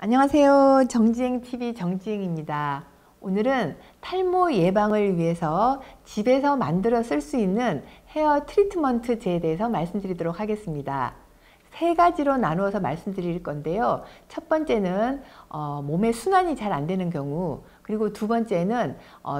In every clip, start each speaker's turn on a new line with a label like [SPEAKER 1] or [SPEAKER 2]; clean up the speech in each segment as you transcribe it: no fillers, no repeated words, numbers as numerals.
[SPEAKER 1] 안녕하세요. 정지행TV 정지행입니다. 오늘은 탈모 예방을 위해서 집에서 만들어 쓸 수 있는 헤어 트리트먼트제에 대해서 말씀드리도록 하겠습니다. 세 가지로 나누어서 말씀드릴 건데요. 첫 번째는 몸의 순환이 잘 안 되는 경우, 그리고 두 번째는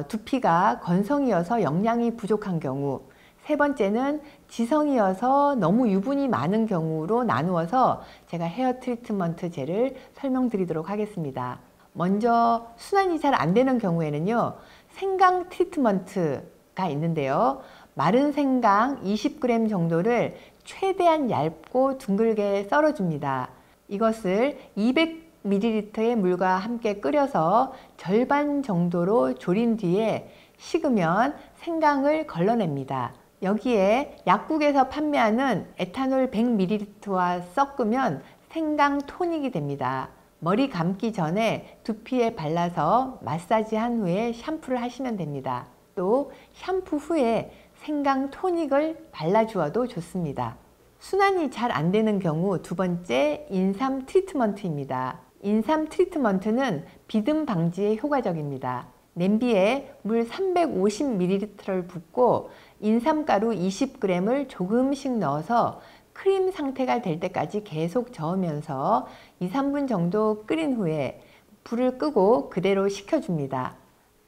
[SPEAKER 1] 두피가 건성이어서 영양이 부족한 경우, 세 번째는 지성이어서 너무 유분이 많은 경우로 나누어서 제가 헤어 트리트먼트 젤을 설명드리도록 하겠습니다. 먼저 순환이 잘 안 되는 경우에는요, 생강 트리트먼트가 있는데요. 마른 생강 20g 정도를 최대한 얇고 둥글게 썰어줍니다. 이것을 200ml의 물과 함께 끓여서 절반 정도로 졸인 뒤에 식으면 생강을 걸러냅니다. 여기에 약국에서 판매하는 에탄올 100ml와 섞으면 생강 토닉이 됩니다. 머리 감기 전에 두피에 발라서 마사지한 후에 샴푸를 하시면 됩니다. 또 샴푸 후에 생강 토닉을 발라주어도 좋습니다. 순환이 잘 안 되는 경우 두 번째, 인삼 트리트먼트입니다. 인삼 트리트먼트는 비듬 방지에 효과적입니다. 냄비에 물 350ml를 붓고 인삼가루 20g을 조금씩 넣어서 크림 상태가 될 때까지 계속 저으면서 2~3분 정도 끓인 후에 불을 끄고 그대로 식혀줍니다.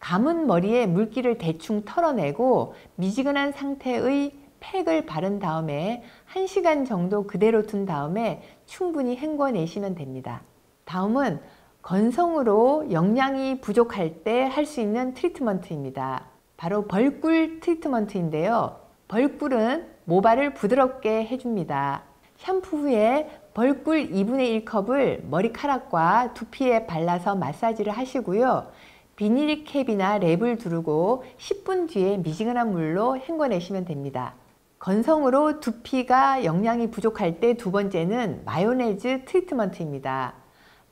[SPEAKER 1] 감은 머리에 물기를 대충 털어내고 미지근한 상태의 팩을 바른 다음에 1시간 정도 그대로 둔 다음에 충분히 헹궈내시면 됩니다. 다음은 건성으로 영양이 부족할 때 할 수 있는 트리트먼트입니다. 바로 벌꿀 트리트먼트인데요. 벌꿀은 모발을 부드럽게 해줍니다. 샴푸 후에 벌꿀 2분의 1컵을 머리카락과 두피에 발라서 마사지를 하시고요. 비닐캡이나 랩을 두르고 10분 뒤에 미지근한 물로 헹궈내시면 됩니다. 건성으로 두피가 영양이 부족할 때 두 번째는 마요네즈 트리트먼트입니다.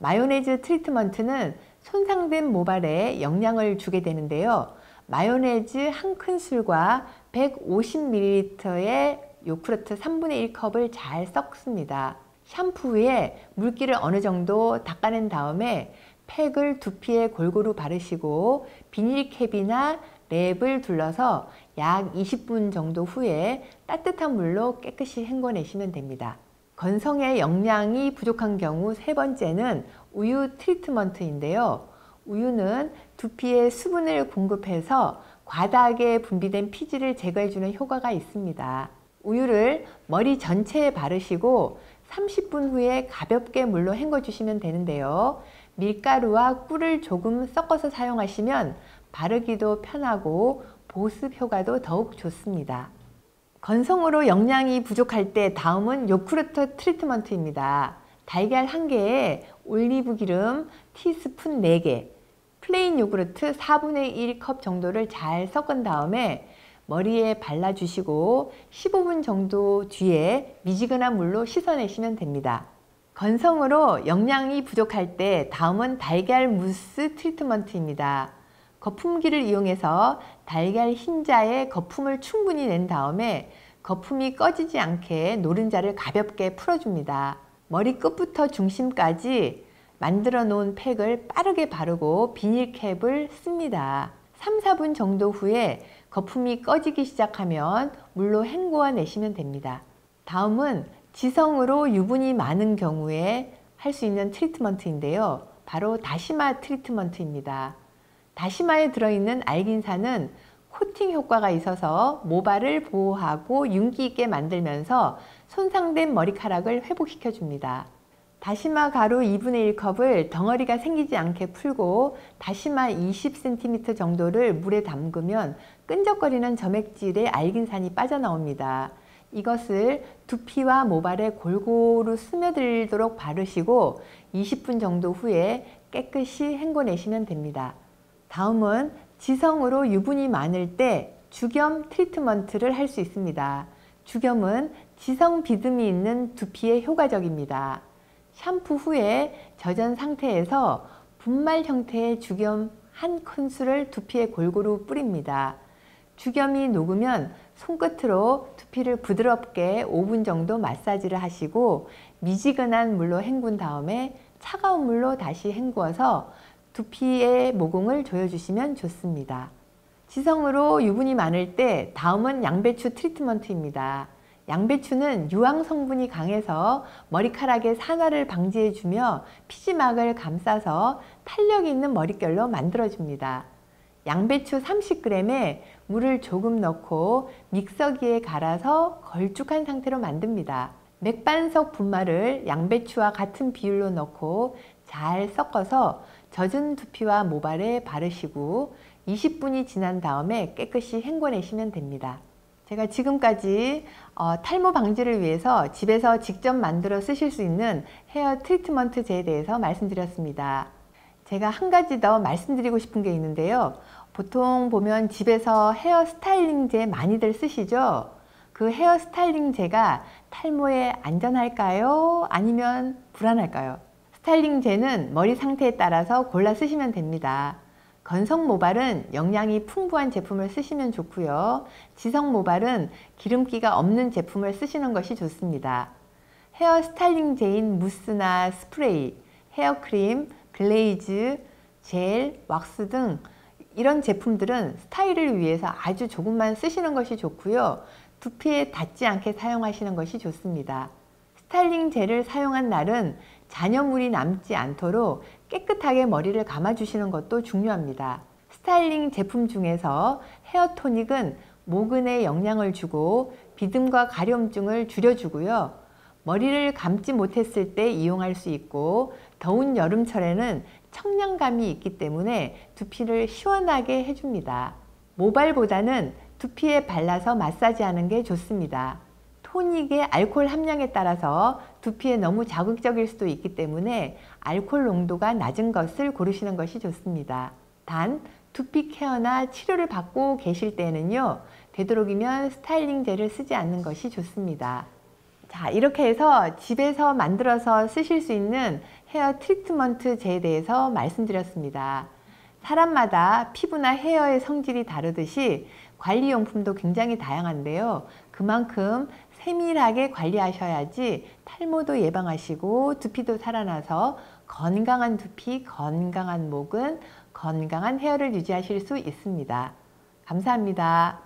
[SPEAKER 1] 마요네즈 트리트먼트는 손상된 모발에 영양을 주게 되는데요. 마요네즈 한 큰술과 150ml의 요구르트 3분의 1컵을 잘 섞습니다. 샴푸 후에 물기를 어느 정도 닦아낸 다음에 팩을 두피에 골고루 바르시고 비닐캡이나 랩을 둘러서 약 20분 정도 후에 따뜻한 물로 깨끗이 헹궈내시면 됩니다. 건성에 영양이 부족한 경우 세 번째는 우유 트리트먼트인데요. 우유는 두피에 수분을 공급해서 과다하게 분비된 피지를 제거해주는 효과가 있습니다. 우유를 머리 전체에 바르시고 30분 후에 가볍게 물로 헹궈주시면 되는데요. 밀가루와 꿀을 조금 섞어서 사용하시면 바르기도 편하고 보습 효과도 더욱 좋습니다. 건성으로 영양이 부족할 때 다음은 요구르트 트리트먼트입니다. 달걀 1개에 올리브 기름 티스푼 4개, 플레인 요구르트 4분의 1컵 정도를 잘 섞은 다음에 머리에 발라주시고 15분 정도 뒤에 미지근한 물로 씻어내시면 됩니다. 건성으로 영양이 부족할 때 다음은 달걀 무스 트리트먼트입니다. 거품기를 이용해서 달걀 흰자에 거품을 충분히 낸 다음에 거품이 꺼지지 않게 노른자를 가볍게 풀어줍니다. 머리 끝부터 중심까지 만들어 놓은 팩을 빠르게 바르고 비닐캡을 씁니다. 3~4분 정도 후에 거품이 꺼지기 시작하면 물로 헹궈 내시면 됩니다. 다음은 지성으로 유분이 많은 경우에 할 수 있는 트리트먼트인데요. 바로 다시마 트리트먼트입니다. 다시마에 들어있는 알긴산은 코팅 효과가 있어서 모발을 보호하고 윤기 있게 만들면서 손상된 머리카락을 회복시켜 줍니다. 다시마 가루 2분의 1컵을 덩어리가 생기지 않게 풀고 다시마 20cm 정도를 물에 담그면 끈적거리는 점액질의 알긴산이 빠져나옵니다. 이것을 두피와 모발에 골고루 스며들도록 바르시고 20분 정도 후에 깨끗이 헹궈내시면 됩니다. 다음은 지성으로 유분이 많을 때 주겸 트리트먼트를 할 수 있습니다. 주겸은 지성 비듬이 있는 두피에 효과적입니다. 샴푸 후에 젖은 상태에서 분말 형태의 주겸 한 큰술을 두피에 골고루 뿌립니다. 주겸이 녹으면 손끝으로 두피를 부드럽게 5분 정도 마사지를 하시고 미지근한 물로 헹군 다음에 차가운 물로 다시 헹구어서 두피의 모공을 조여주시면 좋습니다. 지성으로 유분이 많을 때 다음은 양배추 트리트먼트입니다. 양배추는 유황 성분이 강해서 머리카락의 산화를 방지해주며 피지막을 감싸서 탄력 있는 머릿결로 만들어줍니다. 양배추 30g에 물을 조금 넣고 믹서기에 갈아서 걸쭉한 상태로 만듭니다. 맥반석 분말을 양배추와 같은 비율로 넣고 잘 섞어서 젖은 두피와 모발에 바르시고 20분이 지난 다음에 깨끗이 헹궈내시면 됩니다. 제가 지금까지 탈모 방지를 위해서 집에서 직접 만들어 쓰실 수 있는 헤어 트리트먼트제에 대해서 말씀드렸습니다. 제가 한 가지 더 말씀드리고 싶은 게 있는데요. 보통 보면 집에서 헤어 스타일링제 많이들 쓰시죠? 그 헤어 스타일링제가 탈모에 안전할까요? 아니면 불안할까요? 스타일링제는 머리 상태에 따라서 골라 쓰시면 됩니다. 건성 모발은 영양이 풍부한 제품을 쓰시면 좋고요. 지성 모발은 기름기가 없는 제품을 쓰시는 것이 좋습니다. 헤어 스타일링제인 무스나 스프레이, 헤어크림, 글레이즈, 젤, 왁스 등 이런 제품들은 스타일을 위해서 아주 조금만 쓰시는 것이 좋고요. 두피에 닿지 않게 사용하시는 것이 좋습니다. 스타일링 젤을 사용한 날은 잔여물이 남지 않도록 깨끗하게 머리를 감아주시는 것도 중요합니다. 스타일링 제품 중에서 헤어 토닉은 모근에 영향을 주고 비듬과 가려움증을 줄여주고요. 머리를 감지 못했을 때 이용할 수 있고 더운 여름철에는 청량감이 있기 때문에 두피를 시원하게 해줍니다. 모발보다는 두피에 발라서 마사지하는 게 좋습니다. 토닉의 알코올 함량에 따라서 두피에 너무 자극적일 수도 있기 때문에 알코올 농도가 낮은 것을 고르시는 것이 좋습니다. 단 두피 케어나 치료를 받고 계실 때는요, 되도록이면 스타일링 젤을 쓰지 않는 것이 좋습니다. 자, 이렇게 해서 집에서 만들어서 쓰실 수 있는 헤어 트리트먼트제에 대해서 말씀드렸습니다. 사람마다 피부나 헤어의 성질이 다르듯이 관리용품도 굉장히 다양한데요. 그만큼 세밀하게 관리하셔야지 탈모도 예방하시고 두피도 살아나서 건강한 두피, 건강한 모근, 건강한 헤어를 유지하실 수 있습니다. 감사합니다.